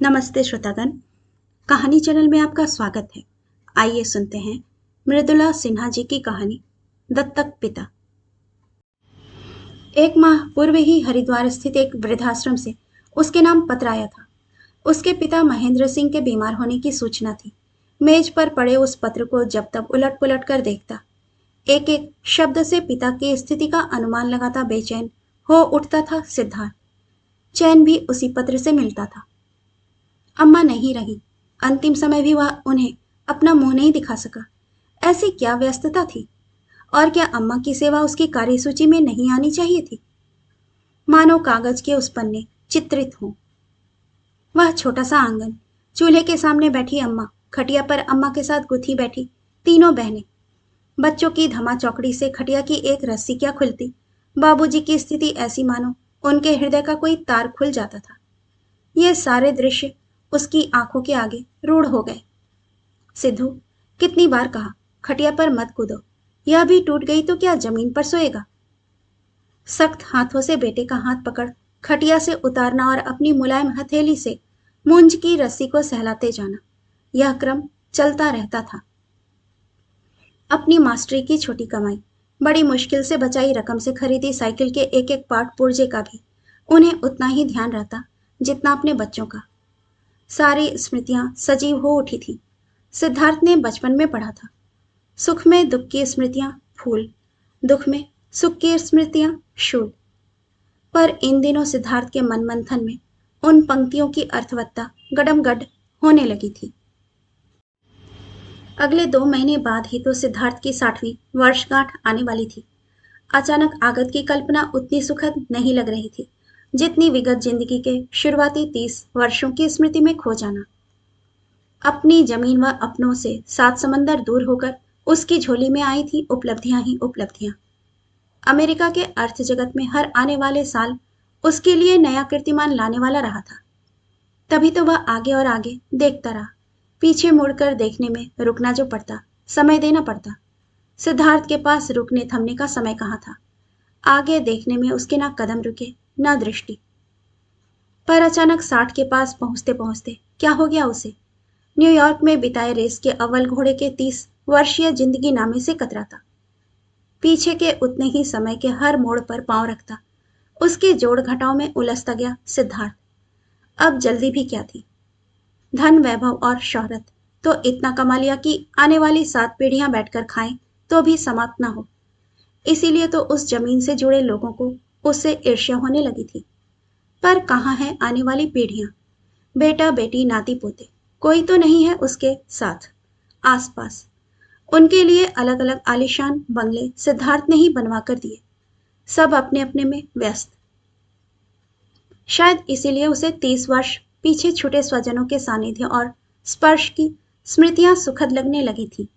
नमस्ते श्रोतागण। कहानी चैनल में आपका स्वागत है। आइए सुनते हैं मृदुला सिन्हा जी की कहानी दत्तक पिता। एक माह पूर्व ही हरिद्वार स्थित एक वृद्धाश्रम से उसके नाम पत्र आया था। उसके पिता महेंद्र सिंह के बीमार होने की सूचना थी। मेज पर पड़े उस पत्र को जब तब उलट पुलट कर देखता, एक एक शब्द से पिता की स्थिति का अनुमान लगाता बेचैन हो उठता था सिद्धार्थ। चैन भी उसी पत्र से मिलता था। अम्मा नहीं रही। अंतिम समय भी वह उन्हें अपना मुंह नहीं दिखा सका। ऐसी क्या व्यस्तता थी? और क्या अम्मा की सेवा उसकी कार्यसूची में नहीं आनी चाहिए थी? मानो कागज के उस पन्ने चित्रित हों। वह छोटा सा आंगन, चूल्हे के सामने बैठी अम्मा, खटिया पर अम्मा के साथ गुथी बैठी तीनों बहनें, बच्चों की धमा चौकड़ी से खटिया की एक रस्सी क्या खुलती। बाबूजी की स्थिति ऐसी मानो उनके हृदय का कोई तार खुल जाता था। ये सारे दृश्य उसकी आंखों के आगे रूढ़ हो गए। सिद्धू, कितनी बार कहा खटिया पर मत कूदो, यह भी टूट गई तो क्या जमीन पर सोएगा? सख्त हाथों से बेटे का हाथ पकड़ खटिया से उतारना और अपनी मुलायम हथेली से मूंज की रस्सी को सहलाते जाना, यह क्रम चलता रहता था। अपनी मास्टरी की छोटी कमाई, बड़ी मुश्किल से बचाई रकम से खरीदी साइकिल के एक एक पार्ट पुर्जे का भी उन्हें उतना ही ध्यान रहता जितना अपने बच्चों का। सारी स्मृतियां सजीव हो उठी थी। सिद्धार्थ ने बचपन में पढ़ा था, सुख में दुख की स्मृतियां फूल, दुख में सुख की स्मृतियां शूल। पर इन दिनों सिद्धार्थ के मन मंथन में उन पंक्तियों की अर्थवत्ता गडमगड होने लगी थी। अगले 2 महीने बाद ही तो सिद्धार्थ की 60वीं वर्षगांठ आने वाली थी। अचानक आगत की कल्पना उतनी सुखद नहीं लग रही थी जितनी विगत जिंदगी के शुरुआती 30 वर्षों की स्मृति में खो जाना। अपनी जमीन व अपनों से 7 समंदर दूर होकर उसकी झोली में आई थी उपलब्धियां ही उपलब्धियां। अमेरिका के अर्थ जगत में हर आने वाले साल उसके लिए नया कीर्तिमान लाने वाला रहा था। तभी तो वह आगे और आगे देखता रहा। पीछे मुड़कर देखने में रुकना जो पड़ता, समय देना पड़ता। सिद्धार्थ के पास रुकने थमने का समय कहाँ था। आगे देखने में उसके ना कदम रुके ना दृष्टि। पर अचानक 60 के पास पहुंचते पहुंचते क्या हो गया उसे? न्यूयॉर्क में बिताए रेस के अव्वल घोड़े के 30 वर्षीय जिंदगी नामे से कतराता। पीछे के उतने ही समय के हर मोड़ पर पांव रखता उसके जोड़ घटाव में उलझता गया सिद्धार्थ। अब जल्दी भी क्या थी? धन, वैभव और शोहरत तो इतना कमा लिया कि आने वाली 7 पीढ़ियां बैठकर खाएं तो भी समाप्त ना हो। इसीलिए तो उस जमीन से जुड़े लोगों को उससे ईर्ष्या होने लगी थी। पर कहाँ है आने वाली पीढ़ियां? बेटा बेटी नाती पोते कोई तो नहीं है उसके साथ आसपास। उनके लिए अलग अलग आलीशान बंगले सिद्धार्थ ने ही बनवा कर दिए, सब अपने अपने में व्यस्त। शायद इसीलिए उसे 30 वर्ष पीछे छूटे स्वजनों के सानिध्य और स्पर्श की स्मृतियां सुखद लगने लगी थी।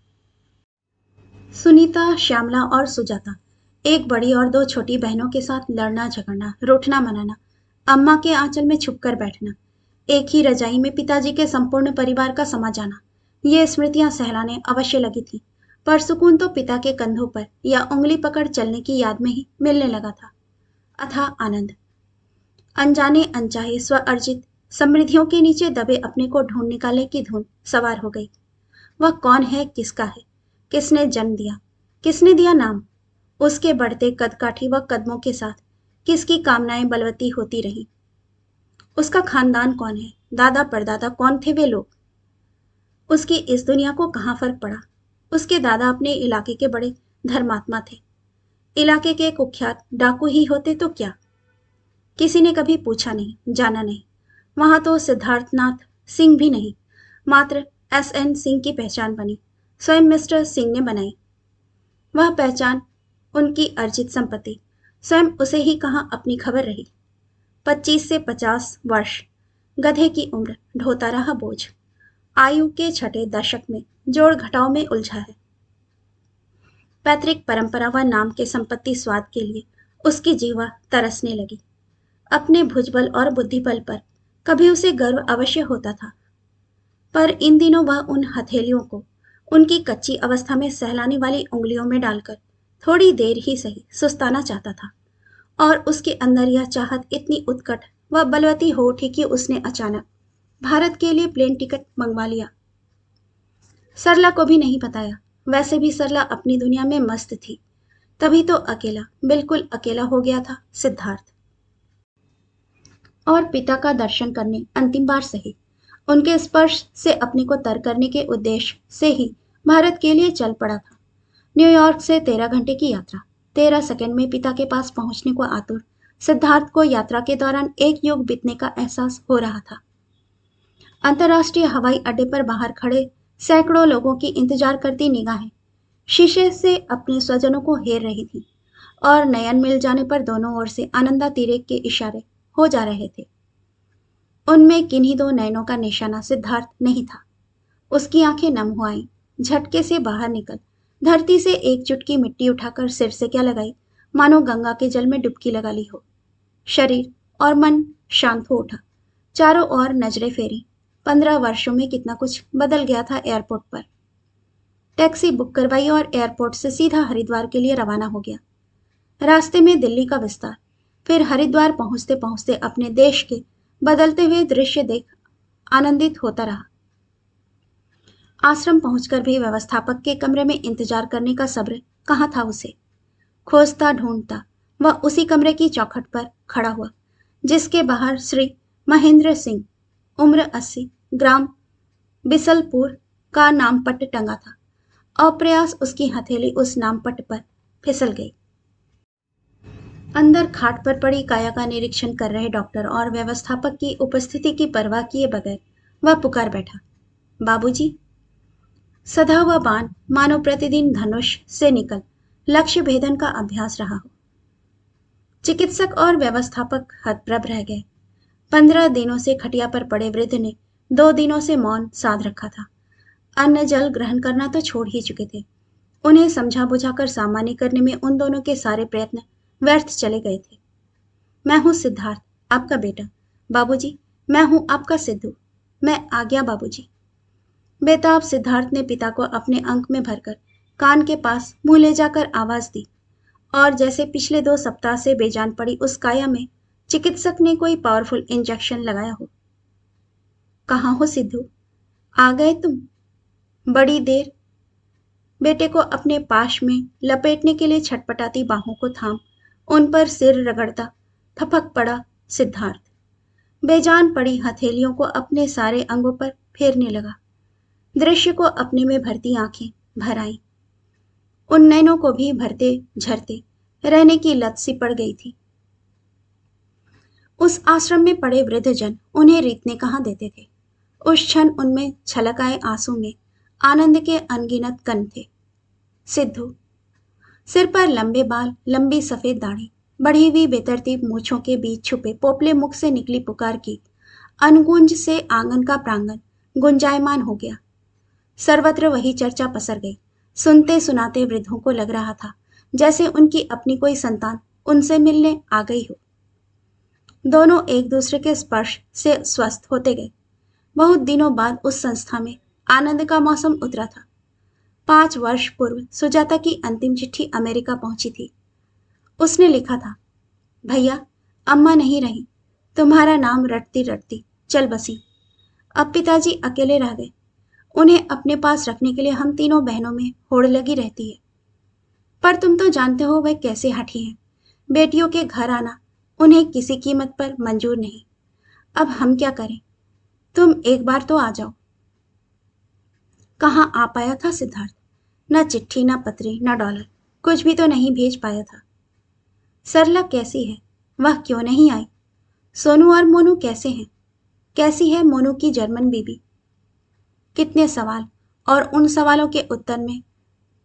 सुनीता, श्यामला और सुजाता, एक बड़ी और 2 छोटी बहनों के साथ लड़ना झगड़ना, रूठना मनाना, अम्मा के आंचल में छुपकर बैठना, एक ही रजाई में पिताजी के संपूर्ण परिवार का समा जाना, ये स्मृतियां सहलाने अवश्य लगी थी। पर सुकून तो पिता के कंधों पर या उंगली पकड़ चलने की याद में ही मिलने लगा था। अथाह आनंद। अनजाने अनचाहे स्व अर्जित समृद्धियों के नीचे दबे अपने को ढूंढ निकालने की धुन सवार हो गई। वह कौन है, किसका है, किसने जन्म दिया, किसने दिया नाम? उसके बढ़ते कदकाठी व कदमों के साथ किसकी कामनाएं बलवती होती रही? उसका खानदान कौन है, दादा परदादा कौन थे वे लोग? उसकी इस दुनिया को कहाँ फर्क पड़ा? उसके दादा अपने इलाके के बड़े धर्मात्मा थे। इलाके के कुख्यात डाकू ही होते तो क्या? किसी ने कभी पूछा नहीं, जाना नहीं। वहां तो सिद्धार्थनाथ सिंह भी नहीं, मात्र SN सिंह की पहचान बनी, स्वयं मिस्टर सिंह ने बनाई। वह पहचान उनकी अर्जित संपत्ति, स्वयं उसे ही कहाँ अपनी खबर रही। 25 से 50 वर्ष, गधे की उम्र, ढोता रहा बोझ, आयु के छठे दशक में जोड़ घटाव में उलझा है। पैतृक परंपरा व नाम के संपत्ति स्वाद के लिए उसकी जीवा तरसने लगी। अपने भुजबल और बुद्धिबल पर कभी उसे गर्व अवश्य होता था, पर इन दिनों वह उन हथेलियों को उनकी कच्ची अवस्था में सहलाने वाली उंगलियों में डालकर थोड़ी देर ही सही सुस्ताना चाहता था। और उसके अंदर यह चाहत इतनी उत्कट व बलवती हो उठी कि उसने अचानक भारत के लिए प्लेन टिकट मंगवा लिया। सरला को भी नहीं बताया। वैसे भी सरला अपनी दुनिया में मस्त थी। तभी तो अकेला, बिल्कुल अकेला हो गया था सिद्धार्थ। और पिता का दर्शन करने अंतिम बार सही, उनके स्पर्श से अपने को तर करने के उद्देश्य से ही भारत के लिए चल पड़ा था। न्यूयॉर्क से 13 घंटे की यात्रा। 13 सेकंड में पिता के पास पहुंचने को आतुर सिद्धार्थ को यात्रा के दौरान एक युग बीतने का एहसास हो रहा था। अंतर्राष्ट्रीय हवाई अड्डे पर बाहर खड़े सैकड़ों लोगों की इंतजार करती निगाहें शीशे से अपने स्वजनों को हेर रही थी और नयन मिल जाने पर दोनों ओर से आनंदा तिरेक के इशारे हो जा रहे थे। उनमें किन्हीं दो नयनों का निशाना सिद्धार्थ नहीं था। उसकी आंखें नम हो आईं, झटके से बाहर निकल धरती से एक चुटकी मिट्टी उठाकर सिर से क्या लगाई, मानो गंगा के जल में डुबकी लगा ली हो। शरीर और मन शांत हो उठा। चारों ओर नजरें फेरी। 15 वर्षों में कितना कुछ बदल गया था एयरपोर्ट पर। टैक्सी बुक करवाई और एयरपोर्ट से सीधा हरिद्वार के लिए रवाना हो गया। रास्ते में दिल्ली का विस्तार, फिर हरिद्वार पहुंचते पहुंचते अपने देश के बदलते हुए दृश्य देख आनंदित होता रहा। आश्रम पहुंचकर भी व्यवस्थापक के कमरे में इंतजार करने का सब्र कहाँ था उसे। खोजता ढूंढता वह उसी कमरे की चौखट पर खड़ा हुआ जिसके बाहर श्री महेंद्र सिंह, उम्र 80, ग्राम बिसलपुर का नामपट्ट टंगा था। अप्रयास उसकी हथेली उस नामपट्ट पर फिसल गई। अंदर खाट पर पड़ी काया का निरीक्षण कर रहे डॉक्टर और व्यवस्थापक की उपस्थिति की परवाह किए बगैर वह पुकार बैठा, बाबूजी। सधा हुआ बाण मानो प्रतिदिन धनुष से निकल लक्ष्य भेदन का अभ्यास रहा हो। चिकित्सक और व्यवस्थापक हतप्रभ रह गए। 15 दिनों से खटिया पर पड़े वृद्ध ने 2 दिनों से मौन साध रखा था। अन्न जल ग्रहण करना तो छोड़ ही चुके थे। उन्हें समझा बुझाकर सामान्य करने में उन दोनों के सारे प्रयत्न व्यर्थ चले गए थे। मैं हूं सिद्धार्थ, आपका बेटा। बाबूजी, मैं हूं आपका सिद्धू। मैं आ गया बाबूजी। बेताब सिद्धार्थ ने पिता को अपने अंक में भरकर कान के पास मुंह ले जाकर आवाज दी और जैसे पिछले 2 सप्ताह से बेजान पड़ी उस काया में चिकित्सक ने कोई पावरफुल इंजेक्शन लगाया हो। कहाँ हो सिद्धू, आ गए तुम? बड़ी देर। बेटे को अपने पाश में लपेटने के लिए छटपटाती बाहों को थाम उन पर सिर रगड़ता थपक पड़ा सिद्धार्थ। बेजान पड़ी हथेलियों को अपने सारे अंगों पर फेरने लगा। दृश्य को अपने में भरती आंखें भर आईं। उन नैनों को भी भरते झरते रहने की लत सी पड़ गई थी। उस आश्रम में पड़े वृद्धजन उन्हें रीतने कहाँ देते थे। उस क्षण उनमें छलक आए आंसू में आनंद के अनगिनत कण थे। सिद्धू। सिर पर लंबे बाल, लंबी सफेद दाढ़ी, बढ़ी हुई बेतरतीब मूछों के बीच छुपे पोपले मुख से निकली पुकार की अनगुंज से आंगन का प्रांगण गुंजायमान हो गया। सर्वत्र वही चर्चा पसर गई। सुनते सुनाते वृद्धों को लग रहा था जैसे उनकी अपनी कोई संतान उनसे मिलने आ गई हो। दोनों एक दूसरे के स्पर्श से स्वस्थ होते गए। बहुत दिनों बाद उस संस्था में आनंद का मौसम उतरा था। 5 वर्ष पूर्व सुजाता की अंतिम चिट्ठी अमेरिका पहुंची थी। उसने लिखा था, भैया, अम्मा नहीं रही, तुम्हारा नाम रटती रटती चल बसी। अब पिताजी अकेले रह गए। उन्हें अपने पास रखने के लिए हम तीनों बहनों में होड़ लगी रहती है। पर तुम तो जानते हो वह कैसे हठी हैं। बेटियों के घर आना उन्हें किसी कीमत पर मंजूर नहीं। अब हम क्या करें? तुम एक बार तो आ जाओ। कहाँ आ पाया था सिद्धार्थ? न चिट्ठी, न पत्री, न डॉलर, कुछ भी तो नहीं भेज पाया था। सरला कैसी है? वह क्यों नहीं आई? सोनू और मोनू कैसे हैं? कैसी है मोनू की जर्मन बीबी? कितने सवाल, और उन सवालों के उत्तर में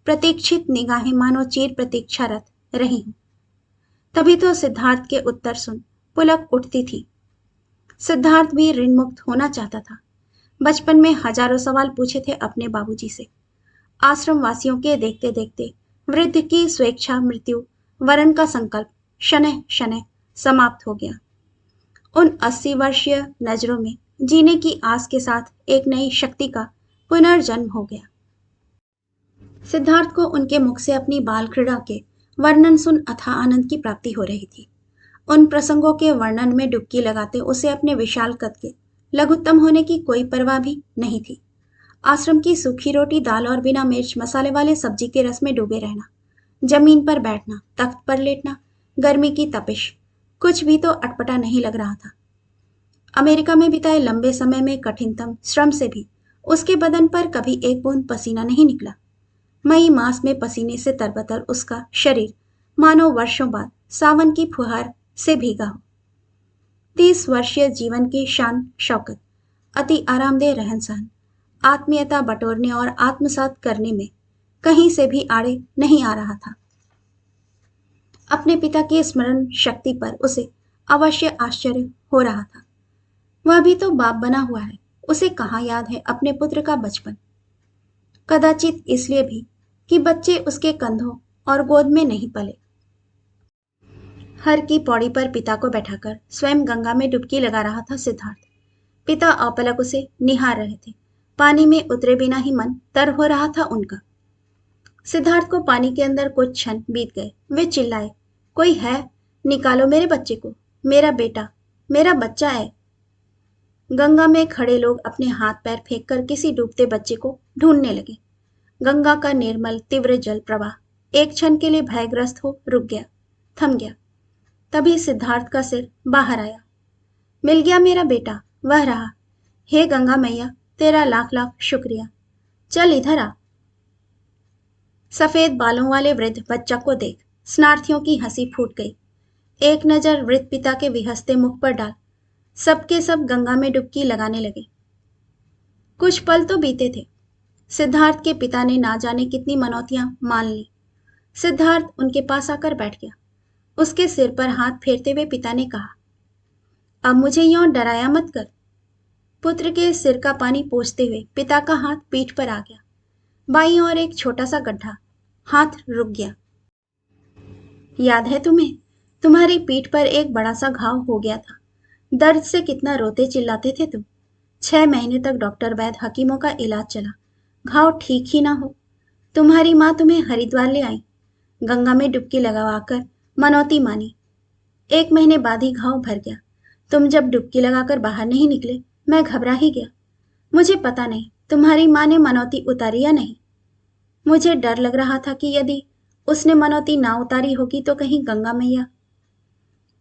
प्रतीक्षित निगाहें मानो चिर प्रतीक्षारत रही हूं। तभी तो सिद्धार्थ के उत्तर सुन पुलक उठती थी। सिद्धार्थ भी ऋण मुक्त होना चाहता था। बचपन में हजारों सवाल पूछे थे अपने बाबूजी से। आश्रम वासियों के देखते देखते वृद्ध की स्वेच्छा मृत्यु वरण का संकल्प शनैः शनैः समाप्त हो गया। उन 80 वर्षीय नजरों में जीने की आस के साथ एक नई शक्ति का पुनर्जन्म हो गया। सिद्धार्थ को उनके मुख से अपनी बाल क्रीड़ा के वर्णन सुन अथाह आनंद की प्राप्ति हो रही थी। उन प्रसंगों के वर्णन में डुबकी लगाते उसे अपने विशाल कद के लघुत्तम होने की कोई परवाह भी नहीं थी। आश्रम की सूखी रोटी, दाल और बिना मिर्च मसाले वाले सब्जी के रस में डूबे रहना, जमीन पर बैठना, तख्त पर लेटना, गर्मी की तपिश, कुछ भी तो अटपटा नहीं लग रहा था। अमेरिका में बिताए लंबे समय में कठिनतम श्रम से भी उसके बदन पर कभी एक बूंद पसीना नहीं निकला। मई मास में पसीने से तरबतर उसका शरीर मानो वर्षों बाद सावन की फुहार से भीगा हो। 30 वर्षीय जीवन की शान शौकत, अति आरामदेह रहन सहन, आत्मीयता बटोरने और आत्मसात करने में कहीं से भी आड़े नहीं आ रहा था। अपने पिता की स्मरण शक्ति पर उसे अवश्य आश्चर्य हो रहा था। वह भी तो बाप बना हुआ है, उसे कहाँ याद है अपने पुत्र का बचपन। कदाचित इसलिए भी कि बच्चे उसके कंधों और गोद में नहीं पले। हर की पौड़ी पर पिता को बैठाकर स्वयं गंगा में डुबकी लगा रहा था सिद्धार्थ। पिता अपलक उसे निहार रहे थे। पानी में उतरे बिना ही मन तर हो रहा था उनका। सिद्धार्थ को पानी के अंदर कुछ क्षण बीत गए। वे चिल्लाए, कोई है? निकालो मेरे बच्चे को, मेरा बेटा, मेरा बच्चा है। गंगा में खड़े लोग अपने हाथ पैर फेंक कर किसी डूबते बच्चे को ढूंढने लगे। गंगा का निर्मल तीव्र जल प्रवाह एक क्षण के लिए भयग्रस्त हो रुक गया, थम गया। तभी सिद्धार्थ का सिर बाहर आया। मिल गया मेरा बेटा, वह रहा। हे गंगा मैया, तेरा लाख लाख शुक्रिया। चल इधर आ। सफेद बालों वाले वृद्ध बच्चा को देख स्नार्थियों की हंसी फूट गई। एक नजर वृद्ध पिता के विहसते मुख पर डाल सबके सब गंगा में डुबकी लगाने लगे। कुछ पल तो बीते थे। सिद्धार्थ के पिता ने ना जाने कितनी मनौतियां मान ली। सिद्धार्थ उनके पास आकर बैठ गया। उसके सिर पर हाथ फेरते हुए पिता ने कहा, अब मुझे यूं डराया मत कर। पुत्र के सिर का पानी पोंछते हुए पिता का हाथ पीठ पर आ गया। बाईं ओर एक छोटा सा गड्ढा, हाथ रुक गया। याद है तुम्हें? तुम्हारी पीठ पर एक बड़ा सा घाव हो गया था। दर्द से कितना रोते चिल्लाते थे तुम। 6 महीने तक डॉक्टर वैद्य हकीमों का इलाज चला, घाव ठीक ही ना हो। तुम्हारी माँ तुम्हें हरिद्वार ले आई, गंगा में डुबकी लगवाकर मनौती मानी। 1 महीने बाद ही घाव भर गया। तुम जब डुबकी लगाकर बाहर नहीं निकले, मैं घबरा ही गया। मुझे पता नहीं तुम्हारी माँ ने मनौती उतारी या नहीं। मुझे डर लग रहा था कि यदि उसने मनौती ना उतारी होगी तो कहीं गंगा मैया।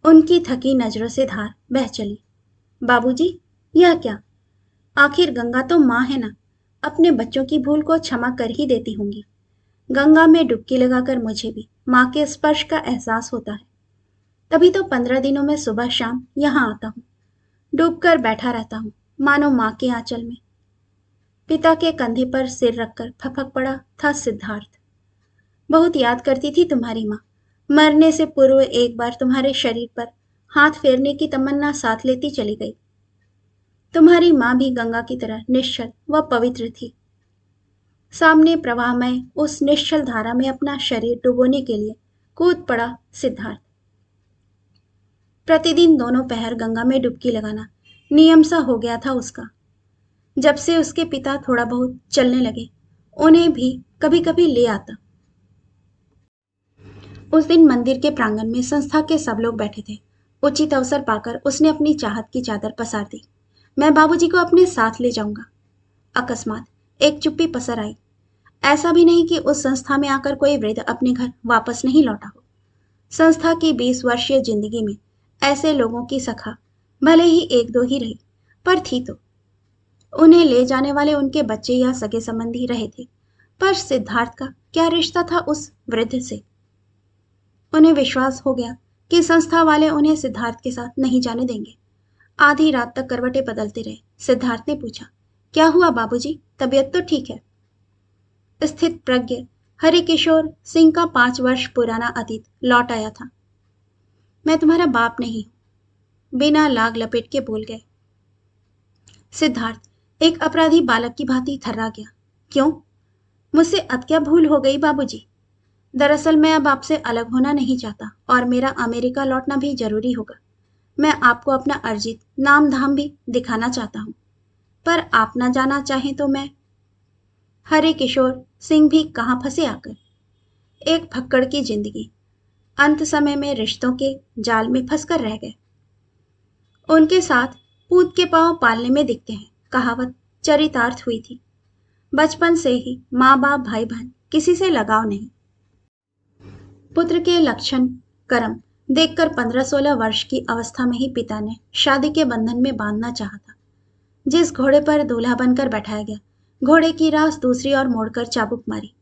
उनकी थकी नजरों से धार बह चली। बाबूजी, यह क्या? आखिर गंगा तो माँ है ना, अपने बच्चों की भूल को क्षमा कर ही देती होंगी। गंगा में डुबकी लगाकर मुझे भी माँ के स्पर्श का एहसास होता है। तभी तो 15 दिनों में सुबह शाम यहाँ आता हूँ, डूबकर बैठा रहता हूँ मानो माँ के आंचल में। पिता के कंधे पर सिर रखकर फपक पड़ा था सिद्धार्थ। बहुत याद करती थी तुम्हारी माँ। मरने से पूर्व एक बार तुम्हारे शरीर पर हाथ फेरने की तमन्ना साथ लेती चली गई। तुम्हारी माँ भी गंगा की तरह निश्चल व पवित्र थी। सामने प्रवाहमय उस निश्चल धारा में अपना शरीर डुबोने के लिए कूद पड़ा सिद्धार्थ। प्रतिदिन दोनों पहर गंगा में डुबकी लगाना नियम सा हो गया था उसका। जब से उसके पिता थोड़ा बहुत चलने लगे, उन्हें भी कभी कभी ले आता। उस दिन मंदिर के प्रांगण में संस्था के सब लोग बैठे थे। उचित अवसर पाकर उसने अपनी चाहत की चादर पसार दी। मैं बाबूजी को अपने साथ ले जाऊंगा। अकस्मात एक चुप्पी पसर आई। ऐसा भी नहीं कि उस संस्था में आकर कोई वृद्ध अपने घर वापस नहीं लौटा हो। संस्था की 20 वर्षीय जिंदगी में ऐसे लोगों की सखा भले ही एक दो ही रही, पर थी तो। उन्हें ले जाने वाले उनके बच्चे या सगे संबंधी रहे थे, पर सिद्धार्थ का क्या रिश्ता था उस वृद्ध से? उन्हें विश्वास हो गया कि संस्था वाले उन्हें सिद्धार्थ के साथ नहीं जाने देंगे। आधी रात तक करवटें बदलते रहे। सिद्धार्थ ने पूछा, क्या हुआ बाबूजी, तबीयत तो ठीक है? स्थित प्रज्ञ हरिकिशोर सिंह का 5 वर्ष पुराना अतीत लौट आया था। मैं तुम्हारा बाप नहीं हूं, बिना लाग लपेट के बोल गए सिद्धार्थ। एक अपराधी बालक की भांति थर्रा गया। क्यों? मुझसे अब क्या भूल हो गई बाबूजी? दरअसल मैं अब आपसे अलग होना नहीं चाहता और मेरा अमेरिका लौटना भी जरूरी होगा। मैं आपको अपना अर्जित नाम धाम भी दिखाना चाहता हूँ, पर आप ना जाना चाहें तो मैं। हरि किशोर सिंह भी कहाँ फंसे आकर। एक फक्कड़ की जिंदगी, अंत समय में रिश्तों के जाल में फंसकर रह गए। उनके साथ पूत के पांव पालने में दिखते हैं, कहावत चरितार्थ हुई थी। बचपन से ही माँ बाप भाई बहन किसी से लगाव नहीं। पुत्र के लक्षण कर्म देखकर 15-16 वर्ष की अवस्था में ही पिता ने शादी के बंधन में बांधना चाहा था। जिस घोड़े पर दूल्हा बनकर बैठाया गया, घोड़े की रास दूसरी ओर मोड़कर चाबुक मारी।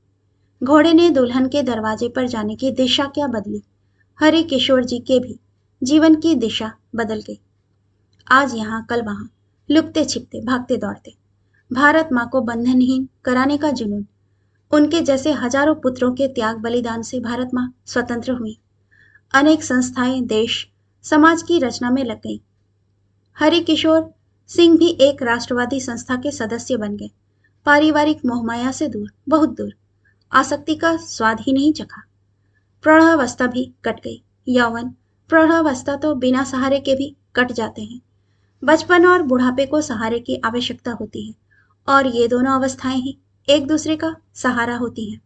घोड़े ने दुल्हन के दरवाजे पर जाने की दिशा क्या बदली, हरि किशोर जी के भी जीवन की दिशा बदल गई। आज यहाँ कल वहां, लुकते छिपते भागते दौड़ते, भारत माँ को बंधनहीन कराने का जुनून। उनके जैसे हजारों पुत्रों के त्याग बलिदान से भारत माँ स्वतंत्र हुई। अनेक संस्थाएं देश समाज की रचना में लग गई। हरि किशोर सिंह भी एक राष्ट्रवादी संस्था के सदस्य बन गए। पारिवारिक मोहमाया से दूर, बहुत दूर, आसक्ति का स्वाद ही नहीं चखा। प्रौढ़ावस्था भी कट गई। यौवन प्रौढ़ावस्था तो बिना सहारे के भी कट जाते हैं। बचपन और बुढ़ापे को सहारे की आवश्यकता होती है, और ये दोनों अवस्थाएं ही एक दूसरे का सहारा होती हैं।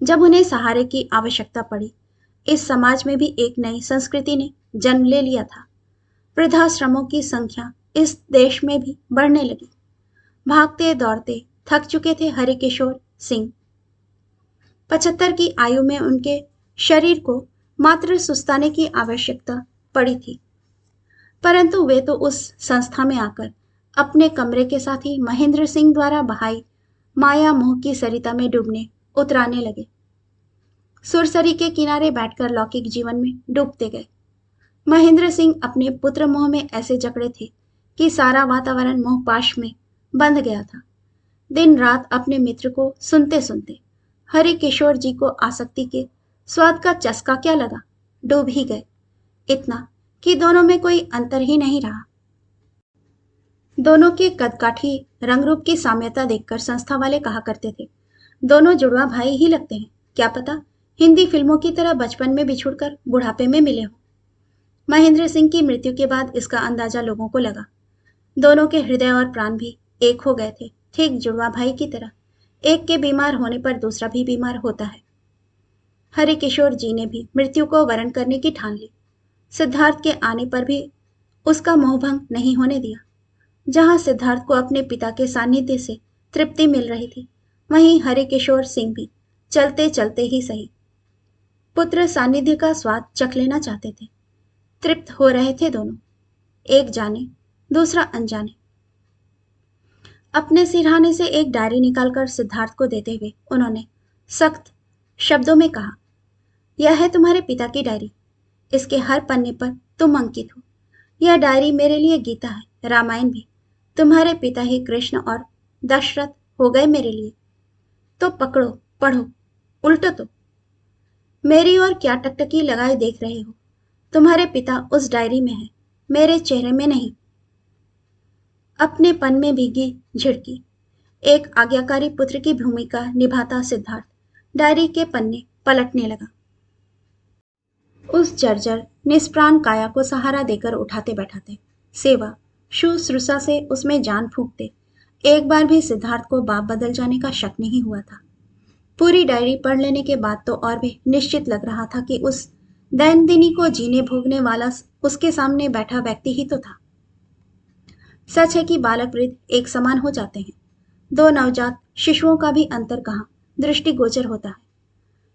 जब उन्हें सहारे की आवश्यकता पड़ी, इस समाज में भी एक नई संस्कृति ने जन्म ले लिया था। वृद्धाश्रमों की संख्या इस देश में भी बढ़ने लगी। भागते दौड़ते थक चुके थे हरि किशोर सिंह। 75 की आयु में उनके शरीर को मात्र सुस्ताने की आवश्यकता पड़ी थी, परंतु वे तो उस संस्था में आकर अपने कमरे के साथ ही महेंद्र सिंह द्वारा बहाई माया मोह की सरिता में डूबने उतराने लगे। सुरसरी के किनारे बैठकर लौकिक जीवन में डूबते गए। महेंद्र सिंह अपने पुत्र मोह में ऐसे जकड़े थे कि सारा वातावरण मोहपाश में बंध गया था। दिन रात अपने मित्र को सुनते सुनते हरि किशोर जी को आसक्ति के स्वाद का चस्का क्या लगा, डूब ही गए। इतना कि दोनों में कोई अंतर ही नहीं रहा। दोनों के कदकाठी रंग रूप की साम्यता देखकर संस्था वाले कहा करते थे, दोनों जुड़वा भाई ही लगते हैं। क्या पता हिंदी फिल्मों की तरह बचपन में बिछुड़कर बुढ़ापे में मिले हों। महेंद्र सिंह की मृत्यु के बाद इसका अंदाजा लोगों को लगा। दोनों के हृदय और प्राण भी एक हो गए थे, ठीक जुड़वा भाई की तरह। एक के बीमार होने पर दूसरा भी बीमार होता है। हरि किशोर जी ने भी मृत्यु को वरण करने की ठान ली। सिद्धार्थ के आने पर भी उसका मोहभंग नहीं होने दिया। जहां सिद्धार्थ को अपने पिता के सानिध्य से तृप्ति मिल रही थी, वहीं हरि किशोर सिंह भी चलते चलते ही सही पुत्र सानिध्य का स्वाद चख लेना चाहते थे। तृप्त हो रहे थे दोनों, एक जाने दूसरा अनजाने। अपने सिरहाने से एक डायरी निकालकर सिद्धार्थ को देते हुए उन्होंने सख्त शब्दों में कहा, यह है तुम्हारे पिता की डायरी। इसके हर पन्ने पर तुम अंकित हो। यह डायरी मेरे लिए गीता है, रामायण भी। तुम्हारे पिता ही कृष्ण और दशरथ हो गए मेरे लिए। तो पकड़ो, पढ़ो, उल्टो तो। मेरी ओर क्या टकटकी लगाए देख रहे हो? तुम्हारे पिता उस डायरी में है, मेरे चेहरे में नहीं। अपने पन में भीगी झिड़की एक आज्ञाकारी पुत्र की भूमिका निभाता सिद्धार्थ डायरी के पन्ने पलटने लगा। उस जर्जर निष्प्राण काया को सहारा देकर उठाते बैठाते, सेवा शुश्रूषा से उसमें जान फूंकते एक बार भी सिद्धार्थ को बाप बदल जाने का शक नहीं हुआ था। पूरी डायरी पढ़ लेने के बाद तो और भी निश्चित लग रहा था कि उस दैनंदिनी को जीने भोगने वाला उसके सामने बैठा व्यक्ति ही तो था। सच है कि बालक वृद्ध एक समान हो जाते हैं। दो नवजात शिशुओं का भी अंतर कहाँ दृष्टिगोचर होता है।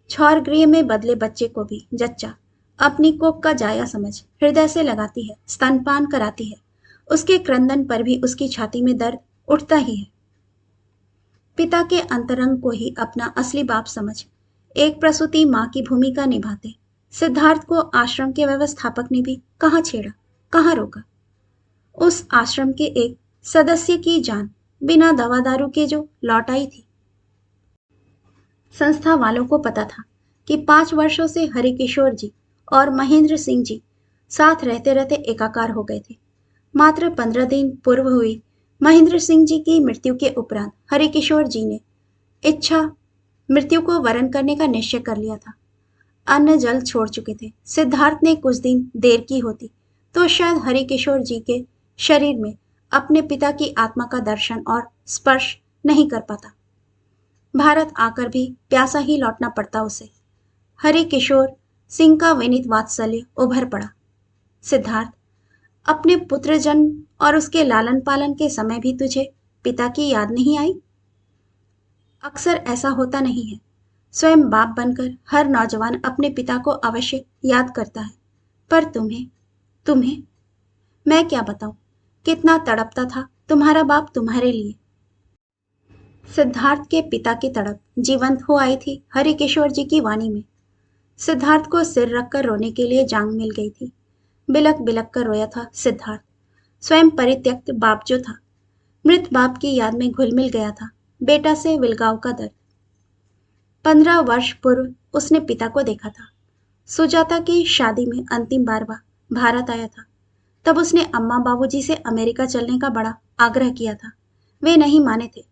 छौर गृह में बदले बच्चे को भी जच्चा अपनी कोख का जाया समझ हृदय से लगाती है, स्तनपान कराती है। उसके क्रंदन पर भी उसकी छाती में दर्द उठता ही है। पिता के अंतरंग को ही अपना असली बाप समझ एक प्रसूति माँ की भूमिका निभाते सिद्धार्थ को आश्रम के व्यवस्थापक ने भी कहाँ छेड़ा, कहाँ रोका। उस आश्रम के एक सदस्य की जान बिना दवा दारू के जो लौट आई थी। संस्था वालों को पता था कि 5 वर्षों से हरि किशोर जी और महेंद्र सिंह जी साथ रहते रहते एकाकार हो गए थे। मात्र 15 दिन पूर्व हुई महेंद्र सिंह जी की मृत्यु के उपरांत हरि किशोर जी ने इच्छा मृत्यु को वरण करने का निश्चय कर लिया था। अन्न जल छोड़ चुके थे। सिद्धार्थ ने कुछ दिन देर की होती तो शायद हरि किशोर जी के शरीर में अपने पिता की आत्मा का दर्शन और स्पर्श नहीं कर पाता। भारत आकर भी प्यासा ही लौटना पड़ता उसे। हरि किशोर सिंह का विनीत वात्सल्य उभर पड़ा। सिद्धार्थ, अपने पुत्र जन्म और उसके लालन पालन के समय भी तुझे पिता की याद नहीं आई? अक्सर ऐसा होता नहीं है। स्वयं बाप बनकर हर नौजवान अपने पिता को अवश्य याद करता है। पर तुम्हें तुम्हें मैं क्या बताऊं, कितना तड़पता था तुम्हारा बाप तुम्हारे लिए। सिद्धार्थ के पिता की तड़प जीवंत हो आई थी हरिकिशोर जी की वाणी में। सिद्धार्थ को सिर रखकर रोने के लिए जांग मिल गई थी। बिलक बिलक कर रोया था सिद्धार्थ। स्वयं परित्यक्त बाप जो था, मृत बाप की याद में घुल मिल गया था बेटा से विलगाव का दर्द। 15 वर्ष पूर्व उसने पिता को देखा था। सुजाता की शादी में अंतिम बार वह भारत आया था। तब उसने अम्मा बाबूजी से अमेरिका चलने का बड़ा आग्रह किया था। वे नहीं माने थे।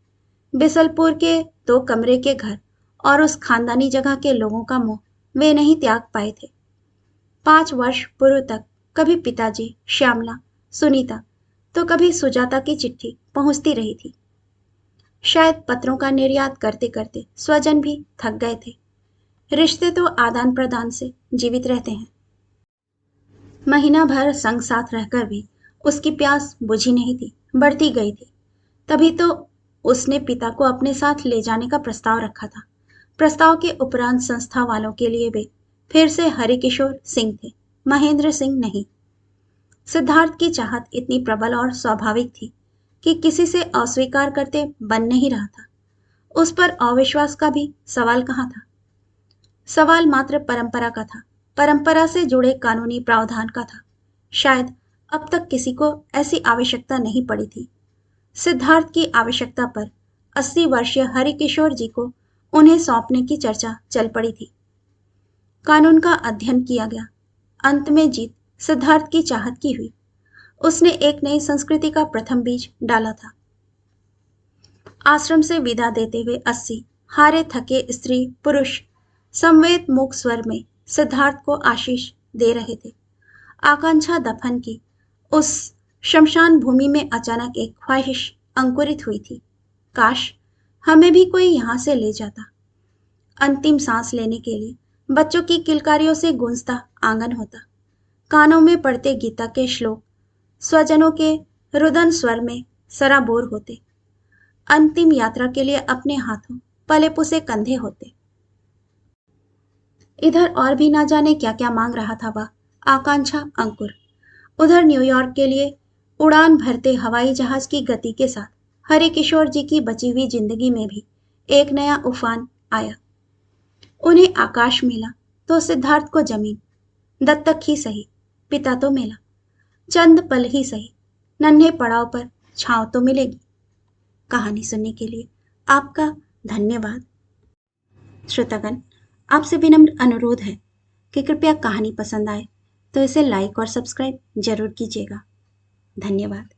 बिसलपुर के 2 कमरे के घर और उस खानदानी जगह के लोगों का मोह वे नहीं त्याग पाए थे। 5 वर्ष पूर्व तक कभी पिताजी, श्यामला, सुनीता तो कभी सुजाता की चिट्ठी पहुंचती रही थी। शायद पत्रों का निर्यात करते करते स्वजन भी थक गए थे। रिश्ते तो आदान प्रदान से जीवित रहते हैं। महीना भर संग साथ रहकर भी उसकी प्यास बुझी नहीं थी, बढ़ती गई थी। तभी तो उसने पिता को अपने साथ ले जाने का प्रस्ताव रखा था। प्रस्ताव के उपरांत संस्था वालों के लिए वे फिर से हरिकिशोर सिंह थे, महेंद्र सिंह नहीं। सिद्धार्थ की चाहत इतनी प्रबल और स्वाभाविक थी कि किसी से अस्वीकार करते बन नहीं रहा था। उस पर अविश्वास का भी सवाल कहाँ था। सवाल मात्र परंपरा का था, परंपरा से जुड़े कानूनी प्रावधान का था। शायद अब तक किसी को ऐसी आवश्यकता नहीं पड़ी थी। सिद्धार्थ की आवश्यकता पर 80 वर्षीय हरिकिशोर जी को उन्हें सौंपने की चर्चा चल पड़ी थी। कानून का अध्ययन किया गया। अंत में जीत सिद्धार्थ की चाहत की हुई। उसने एक नई संस्कृति का प्रथम बीज डाला था। आश्रम से विदा देते हुए 80 हारे थके स्त्री पुरुष संवेद मुख स्वर में सिद्धार्थ को आशीष दे रहे थे। आकांक्षा दफन की उस शमशान भूमि में अचानक एक ख्वाहिश अंकुरित हुई थी। काश हमें भी कोई यहां से ले जाता। अंतिम सांस लेने के लिए बच्चों की किलकारियों से गूंजता आंगन होता। कानों में पड़ते गीता के श्लोक स्वजनों के रुदन स्वर में सराबोर होते। अंतिम यात्रा के लिए अपने हाथों पले पुसे कंधे होते। इधर और भी ना जाने क्या क्या मांग रहा था वह आकांक्षा अंकुर। उधर न्यूयॉर्क के लिए उड़ान भरते हवाई जहाज की गति के साथ हरिकिशोर जी की बची हुई जिंदगी में भी एक नया उफान आया। उन्हें आकाश मिला तो सिद्धार्थ को जमीन। दत्तक ही सही, पिता तो मिला। चंद पल ही सही, नन्हे पड़ाव पर छांव तो मिलेगी। कहानी सुनने के लिए आपका धन्यवाद। श्रोतागण, आपसे विनम्र अनुरोध है कि कृपया कहानी पसंद आए तो इसे लाइक और सब्सक्राइब जरूर कीजिएगा। धन्यवाद।